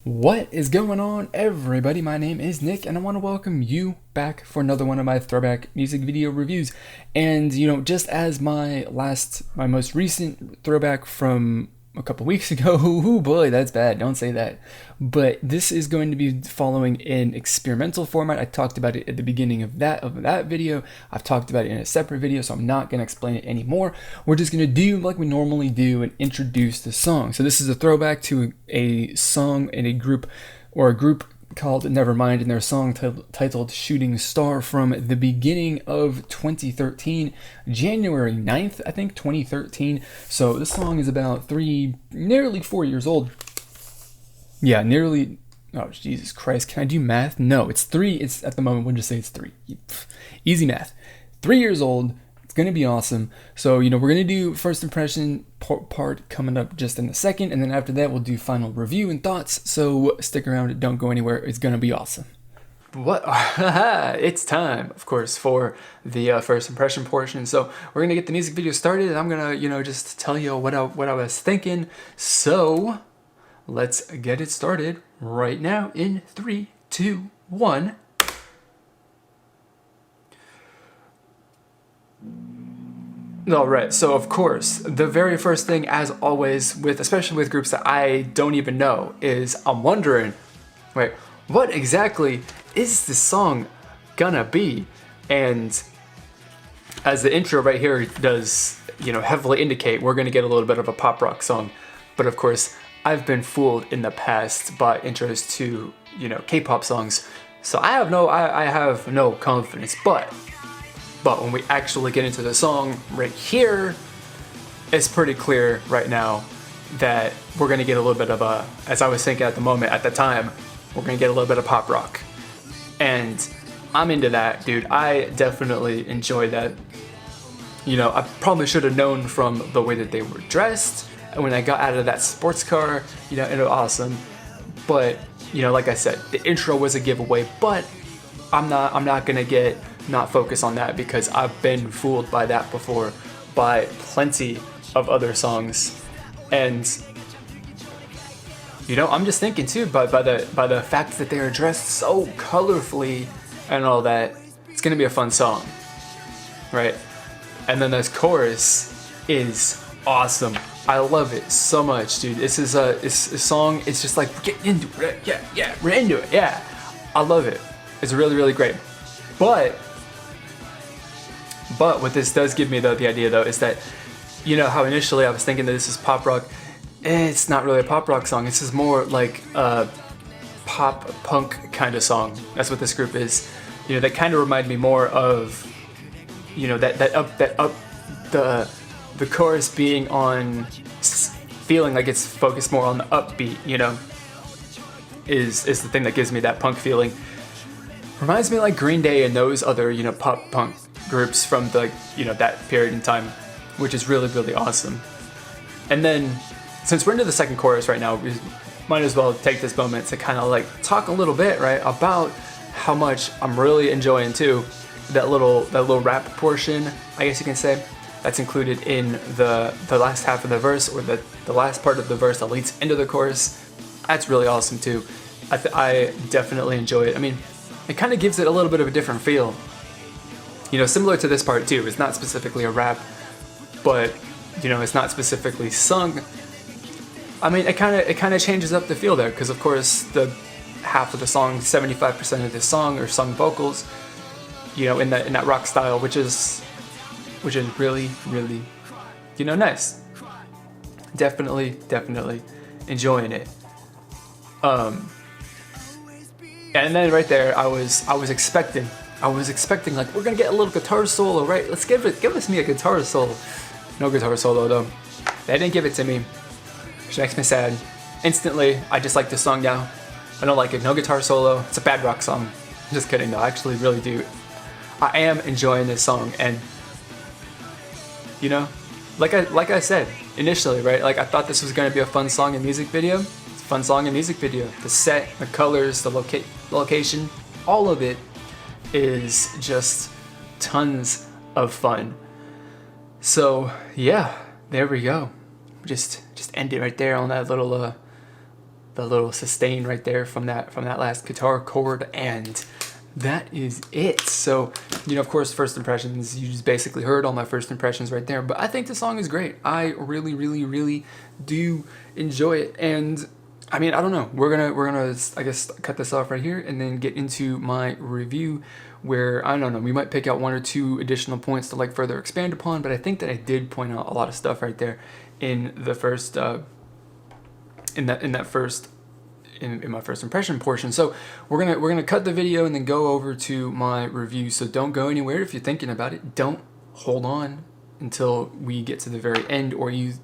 What is going on, everybody? My name is Nick, and I want to welcome you back for another one of my throwback music video reviews. And just as my most recent throwback from a couple weeks ago, oh boy, that's bad, don't say that. But this is going to be following an experimental format. I talked about it at the beginning of that video. I've talked about it in a separate video, so I'm not going to explain it anymore. We're just going to do like we normally do and introduce the song. So this is a throwback to a song in a group called Nevermind, and their song titled Shooting Star from the beginning of 2013, January 9th, I think, 2013. So this song is about nearly 4 years old. Yeah, nearly, oh, Jesus Christ, can I do math? No, it's at the moment, we'll just say it's 3. Easy math. 3 years old. It's going to be awesome. So, we're going to do first impression part coming up just in a second. And then after that, we'll do final review and thoughts. So stick around. Don't go anywhere. It's going to be awesome. What? It's time, of course, for the first impression portion. So we're going to get the music video started. And I'm going to, just tell you what I was thinking. So let's get it started right now in 3, 2, 1. Alright, so of course, the very first thing, as always, especially with groups that I don't even know, is I'm wondering, wait, what exactly is this song gonna be? And as the intro right here does, heavily indicate, we're gonna get a little bit of a pop rock song. But of course, I've been fooled in the past by intros to, K-pop songs. So I have no confidence, but when we actually get into the song right here, it's pretty clear right now that we're going to get a little bit of as I was thinking at the time, we're going to get a little bit of pop rock. And I'm into that, dude. I definitely enjoy that. I probably should have known from the way that they were dressed. And when I got out of that sports car, it was awesome. But, like I said, the intro was a giveaway, but I'm not going to not focus on that because I've been fooled by that before by plenty of other songs. And I'm just thinking too by the fact that they are dressed so colorfully and all that, it's gonna be a fun song, right? And then this chorus is awesome. I love it so much, dude. This is a song. It's just like, get into it. Yeah, we're into it. Yeah, I love it. It's really, really great. But what this does give me, though, the idea, though, is that, how initially I was thinking that this is pop rock. It's not really a pop rock song. This is more like a pop punk kind of song. That's what this group is. That kind of reminded me more of, the chorus being on, feeling like it's focused more on the upbeat, is the thing that gives me that punk feeling. Reminds me like Green Day and those other, pop punk groups from the, that period in time, which is really, really awesome. And then, since we're into the second chorus right now, we might as well take this moment to kind of like talk a little bit, right, about how much I'm really enjoying too that little rap portion, I guess you can say, that's included in the last half of the verse, or the last part of the verse that leads into the chorus. That's really awesome too. I definitely enjoy it. I mean, it kind of gives it a little bit of a different feel. Similar to this part too. It's not specifically a rap, but it's not specifically sung. I mean, it kind of changes up the feel there, because of course the half of the song, 75% of the song are sung vocals, in that rock style, which is really, really, nice. Definitely enjoying it. And then right there, I was expecting like, we're gonna get a little guitar solo, right? Let's give me a guitar solo. No guitar solo though. They didn't give it to me, which makes me sad. Instantly, I dislike this song now. I don't like it. No guitar solo. It's a bad rock song. Just kidding though. I actually really do. I am enjoying this song, and like I said initially, right? Like, I thought this was gonna be a fun song and music video. It's a fun song and music video. The set, the colors, the location, all of it is just tons of fun. So yeah, there we go. Just end it right there on that little the little sustain right there from that last guitar chord, and that is it. So, you know, of course, first impressions, you just basically heard all my first impressions right there, but I think the song is great. I really, really, really do enjoy it. And I mean, I don't know, we're gonna I guess cut this off right here and then get into my review, where I don't know, we might pick out one or two additional points to like further expand upon, but I think that I did point out a lot of stuff right there in the first in my first impression portion. So we're gonna cut the video and then go over to my review. So don't go anywhere if you're thinking about it. Don't hold on until we get to the very end, or you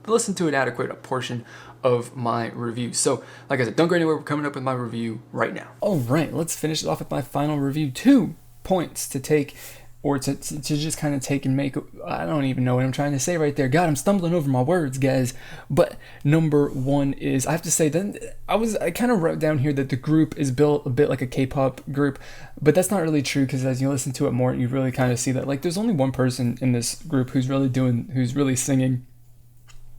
listen to an adequate portion of my review. So like I said, don't go anywhere. We're coming up with my review right now. All right, let's finish it off with my final review. 2 points to take, or to just kind of take and make, I don't even know what I'm trying to say right there. God, I'm stumbling over my words, guys. But number 1 is, I have to say, then I kind of wrote down here that the group is built a bit like a K-pop group, but that's not really true, because as you listen to it more, you really kind of see that like there's only one person in this group who's really singing,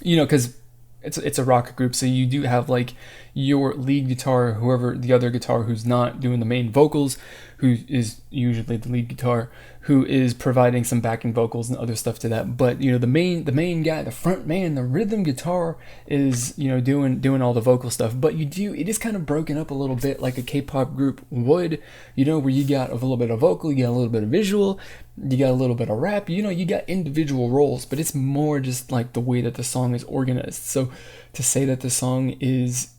you know, because it's a rock group, so you do have like your lead guitar, whoever the other guitar who's not doing the main vocals, who is usually the lead guitar, who is providing some backing vocals and other stuff to that. But you know, the main guy, the front man, the rhythm guitar is, you know, doing all the vocal stuff. But it is kind of broken up a little bit like a K-pop group would, you know, where you got a little bit of vocal, you got a little bit of visual, you got a little bit of rap, you know, you got individual roles, but it's more just like the way that the song is organized. So to say that the song is,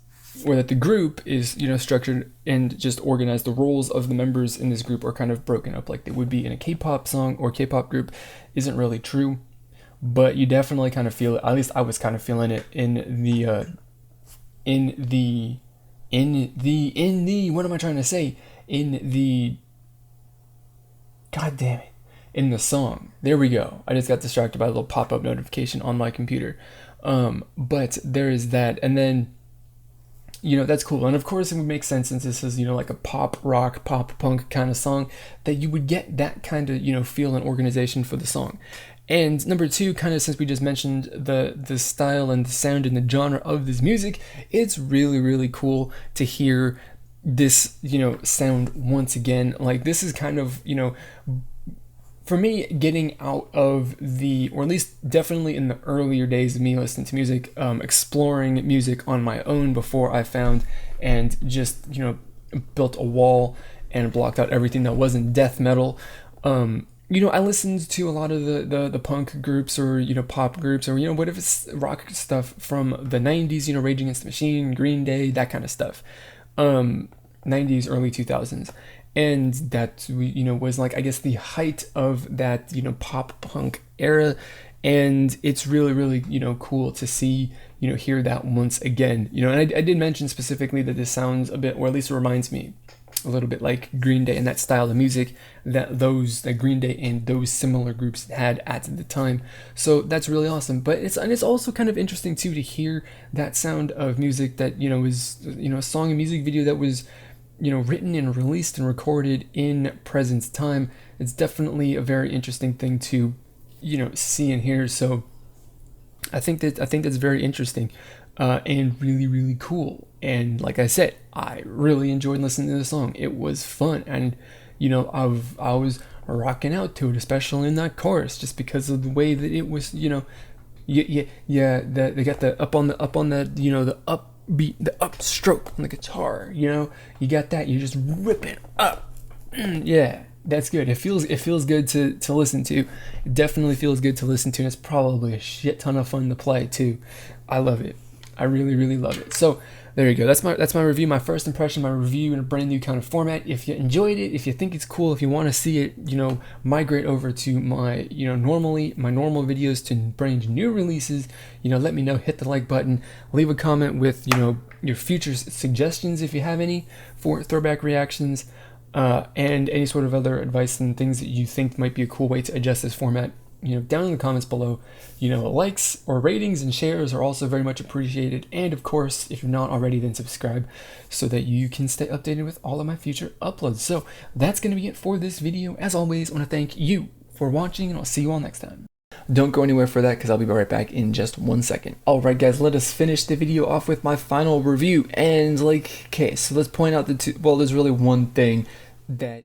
or that the group is, you know, structured and just organized, the roles of the members in this group are kind of broken up like they would be in a K-pop song or K-pop group, isn't really true. But you definitely kind of feel it, at least I was kind of feeling it in the what am I trying to say? God damn it. In the song. There we go. I just got distracted by a little pop-up notification on my computer. But there is that, and then, you know, that's cool. And of course it would make sense, since this is, you know, like a pop rock, pop punk kind of song, that you would get that kind of, you know, feel and organization for the song. And number 2, kind of since we just mentioned the style and the sound and the genre of this music, it's really, really cool to hear this, you know, sound once again. Like this is kind of, you know, for me, getting out of the, or at least definitely in the earlier days of me listening to music, exploring music on my own before I found and just, you know, built a wall and blocked out everything that wasn't death metal. You know, I listened to a lot of the punk groups, or, you know, pop groups, or, you know, whatever rock stuff from the 90s, you know, Rage Against the Machine, Green Day, that kind of stuff. 90s, early 2000s. And that, you know, was like, I guess, the height of that, you know, pop punk era. And it's really, really, you know, cool to see, you know, hear that once again, you know. And I did mention specifically that this sounds a bit, or at least it reminds me a little bit like Green Day and that style of music that Green Day and those similar groups had at the time. So that's really awesome. But it's also kind of interesting too to hear that sound of music that, you know, is, you know, a song and music video that was, you know, written and released and recorded in present time. It's definitely a very interesting thing to, you know, see and hear. So I think that's very interesting, and really, really cool. And like I said, I really enjoyed listening to the song. It was fun, and you know, I was rocking out to it, especially in that chorus, just because of the way that it was, you know, they got the up on the you know, the upbeat, the upstroke on the guitar, you know, you got that, you're just ripping up. Yeah, that's good. It feels good to listen to. It definitely feels good to listen to, and it's probably a shit ton of fun to play too. I love it. I really, really love it. So there you go. That's my review, my first impression, my review in a brand new kind of format. If you enjoyed it, if you think it's cool, if you want to see it, you know, migrate over to my, you know, my normal videos to brand new releases, you know, let me know, hit the like button, leave a comment with, you know, your future suggestions if you have any for throwback reactions, and any sort of other advice and things that you think might be a cool way to adjust this format, you know, down in the comments below. You know, likes or ratings and shares are also very much appreciated. And of course, if you're not already, then subscribe so that you can stay updated with all of my future uploads. So that's going to be it for this video. As always, I want to thank you for watching, and I'll see you all next time. don't go anywhere for that because I'll be right back in just 1 second. Alright guys, let us finish the video off with my final review. And like, okay, so let's point out well, there's really one thing that